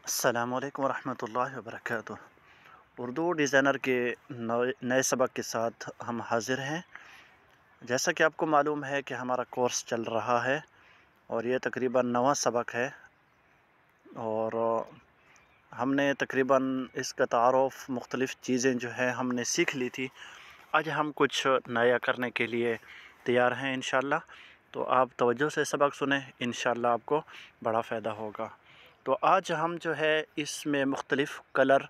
अस्सलामुअलैकुम वरहमतुल्लाहि वबरकातुह। उर्दू डिज़ाइनर के नए नए सबक के साथ हम हाज़िर हैं। जैसा कि आपको मालूम है कि हमारा कोर्स चल रहा है और ये तकरीबन 9वां सबक है और हमने तकरीबन इसका तारुफ़ मुख्तलिफ़ चीज़ें जो है हमने सीख ली थी। आज हम कुछ नया करने के लिए तैयार हैं इंशाअल्लाह। तो आप तवज्जो से सबक सुनें, इंशाअल्लाह आपको बड़ा फ़ायदा होगा। तो आज हम जो है इसमें मुख्तलिफ़ कलर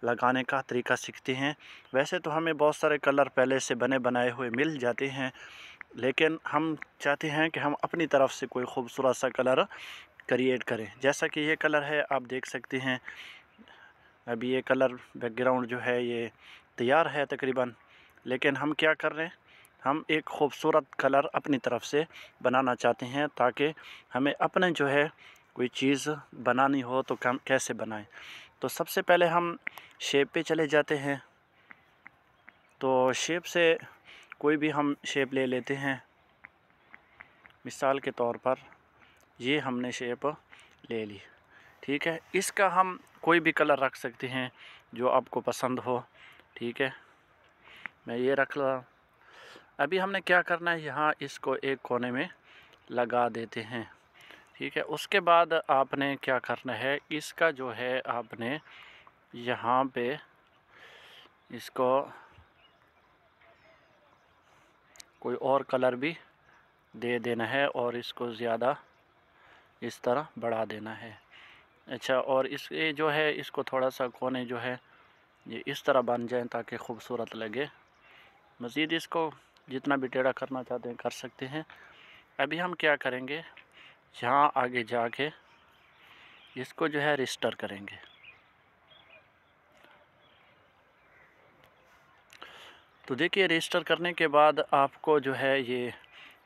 लगाने का तरीका सीखते हैं। वैसे तो हमें बहुत सारे कलर पहले से बने बनाए हुए मिल जाते हैं, लेकिन हम चाहते हैं कि हम अपनी तरफ से कोई ख़ूबसूरत सा कलर क्रिएट करें। जैसा कि ये कलर है, आप देख सकते हैं। अभी ये कलर बैकग्राउंड जो है ये तैयार है तकरीबन, लेकिन हम क्या कर रहे हैं, हम एक ख़ूबसूरत कलर अपनी तरफ से बनाना चाहते हैं ताकि हमें अपने जो है कोई चीज़ बनानी हो तो हम कैसे बनाएं। तो सबसे पहले हम शेप पे चले जाते हैं। तो शेप से कोई भी हम शेप ले लेते हैं। मिसाल के तौर पर ये हमने शेप ले ली, ठीक है। इसका हम कोई भी कलर रख सकते हैं जो आपको पसंद हो, ठीक है। मैं ये रख ला। अभी हमने क्या करना है, यहाँ इसको एक कोने में लगा देते हैं, ठीक है। उसके बाद आपने क्या करना है, इसका जो है आपने यहाँ पे इसको कोई और कलर भी दे देना है और इसको ज़्यादा इस तरह बढ़ा देना है। अच्छा, और इस ये जो है इसको थोड़ा सा कोने जो है ये इस तरह बन जाए ताकि ख़ूबसूरत लगे। मज़ीद इसको जितना भी टेढ़ा करना चाहते हैं कर सकते हैं। अभी हम क्या करेंगे, यहाँ आगे जाके इसको जो है रजिस्टर करेंगे। तो देखिए, रजिस्टर करने के बाद आपको जो है ये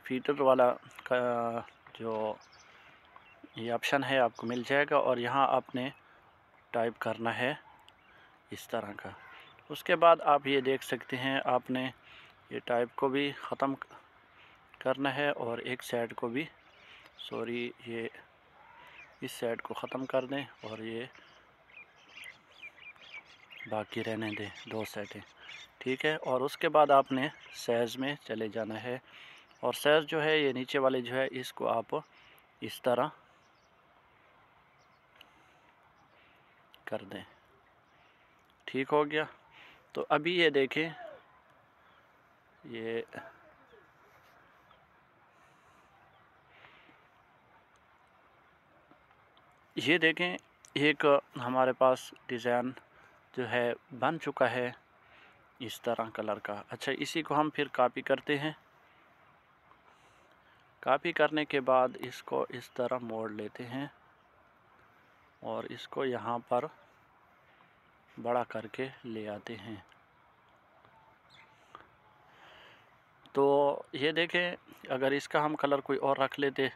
फीटर वाला का जो ये ऑप्शन है आपको मिल जाएगा और यहाँ आपने टाइप करना है इस तरह का। उसके बाद आप ये देख सकते हैं, आपने ये टाइप को भी ख़त्म करना है और एक साइड को भी, सॉरी, ये इस साइड को ख़त्म कर दें और ये बाकी रहने दें, दो साइडें, ठीक है। और उसके बाद आपने साइज़ में चले जाना है और साइज़ जो है ये नीचे वाले जो है इसको आप इस तरह कर दें, ठीक हो गया। तो अभी ये देखें, ये देखें, एक हमारे पास डिज़ाइन जो है बन चुका है इस तरह कलर का। अच्छा, इसी को हम फिर कॉपी करते हैं। कॉपी करने के बाद इसको इस तरह मोड़ लेते हैं और इसको यहाँ पर बड़ा करके ले आते हैं। तो ये देखें, अगर इसका हम कलर कोई और रख लेते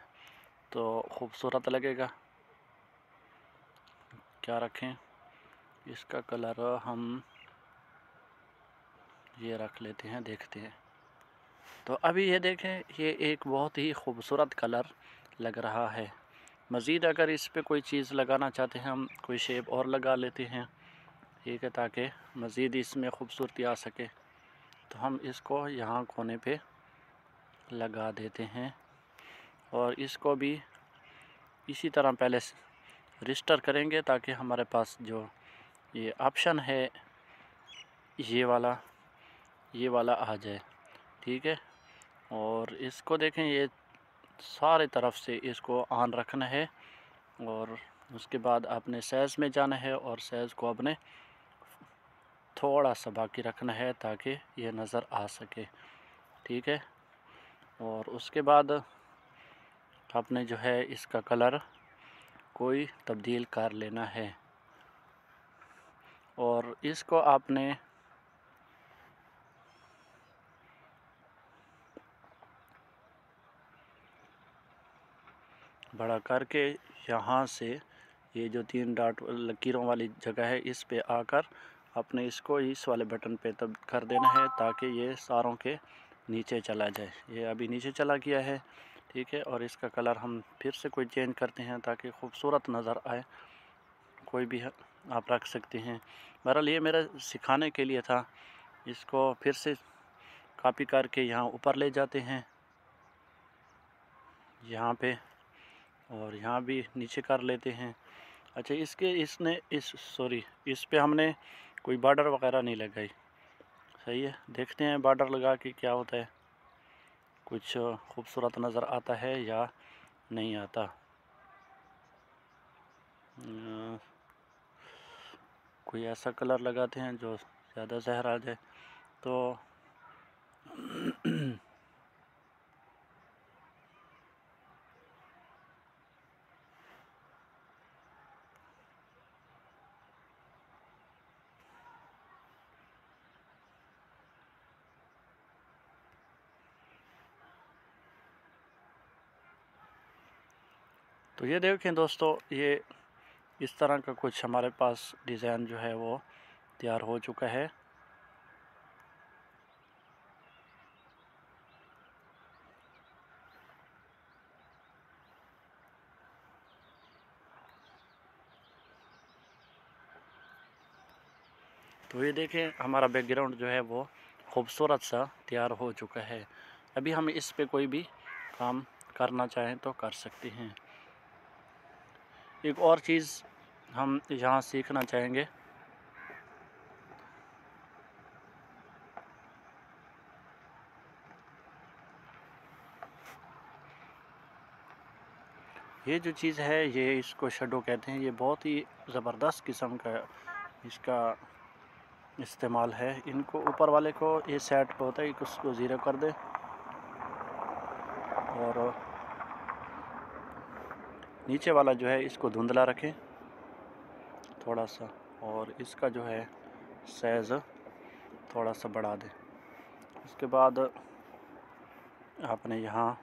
तो ख़ूबसूरत लगेगा। क्या रखें, इसका कलर हम ये रख लेते हैं, देखते हैं। तो अभी ये देखें, ये एक बहुत ही खूबसूरत कलर लग रहा है। मज़ीद अगर इस पे कोई चीज़ लगाना चाहते हैं, हम कोई शेप और लगा लेते हैं, ठीक है, ताकि मज़ीद इसमें खूबसूरती आ सके। तो हम इसको यहाँ कोने पे लगा देते हैं और इसको भी इसी तरह पहले रजिस्टर करेंगे ताकि हमारे पास जो ये ऑप्शन है ये वाला आ जाए, ठीक है। और इसको देखें, ये सारे तरफ से इसको ऑन रखना है और उसके बाद आपने साइज़ में जाना है और साइज़ को आपने थोड़ा सा बाकी रखना है ताकि ये नज़र आ सके, ठीक है। और उसके बाद आपने जो है इसका कलर कोई तब्दील कर लेना है और इसको आपने बड़ा करके यहाँ से ये जो 3 डॉट लकीरों वाली जगह है इस पे आकर आपने इसको इस वाले बटन पे तब कर देना है ताकि ये सारों के नीचे चला जाए। ये अभी नीचे चला गया है, ठीक है। और इसका कलर हम फिर से कोई चेंज करते हैं ताकि खूबसूरत नज़र आए। कोई भी आप रख सकते हैं। बहरहाल ये मेरा सिखाने के लिए था। इसको फिर से कॉपी करके यहाँ ऊपर ले जाते हैं, यहाँ पे, और यहाँ भी नीचे कर लेते हैं। अच्छा, इस पे हमने कोई बॉर्डर वगैरह नहीं लगाई। सही है, देखते हैं बॉर्डर लगा के क्या होता है, कुछ खूबसूरत नज़र आता है या नहीं आता। कोई ऐसा कलर लगाते हैं जो ज़्यादा ज़हर आ जाए। तो तो ये देखें दोस्तों, ये इस तरह का कुछ हमारे पास डिज़ाइन जो है वो तैयार हो चुका है। तो ये देखें, हमारा बैकग्राउंड जो है वो खूबसूरत सा तैयार हो चुका है। अभी हम इस पे कोई भी काम करना चाहें तो कर सकते हैं। एक और चीज़ हम यहाँ सीखना चाहेंगे। ये जो चीज़ है, ये इसको शैडो कहते हैं। ये बहुत ही ज़बरदस्त किस्म का इसका इस्तेमाल है। इनको ऊपर वाले को ये सेट पे होता है कि उसको ज़ीरो कर दे और नीचे वाला जो है इसको धुंधला रखें थोड़ा सा, और इसका जो है साइज़ थोड़ा सा बढ़ा दें। उसके बाद आपने यहाँ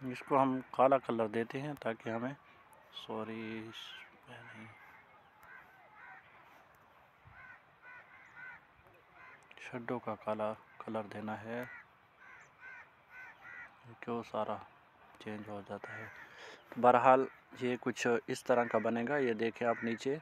इसको हम काला कलर देते हैं ताकि हमें शैडो का काला कलर देना है, क्यों सारा चेंज हो जाता है। बहरहाल ये कुछ इस तरह का बनेगा। ये देखें आप नीचे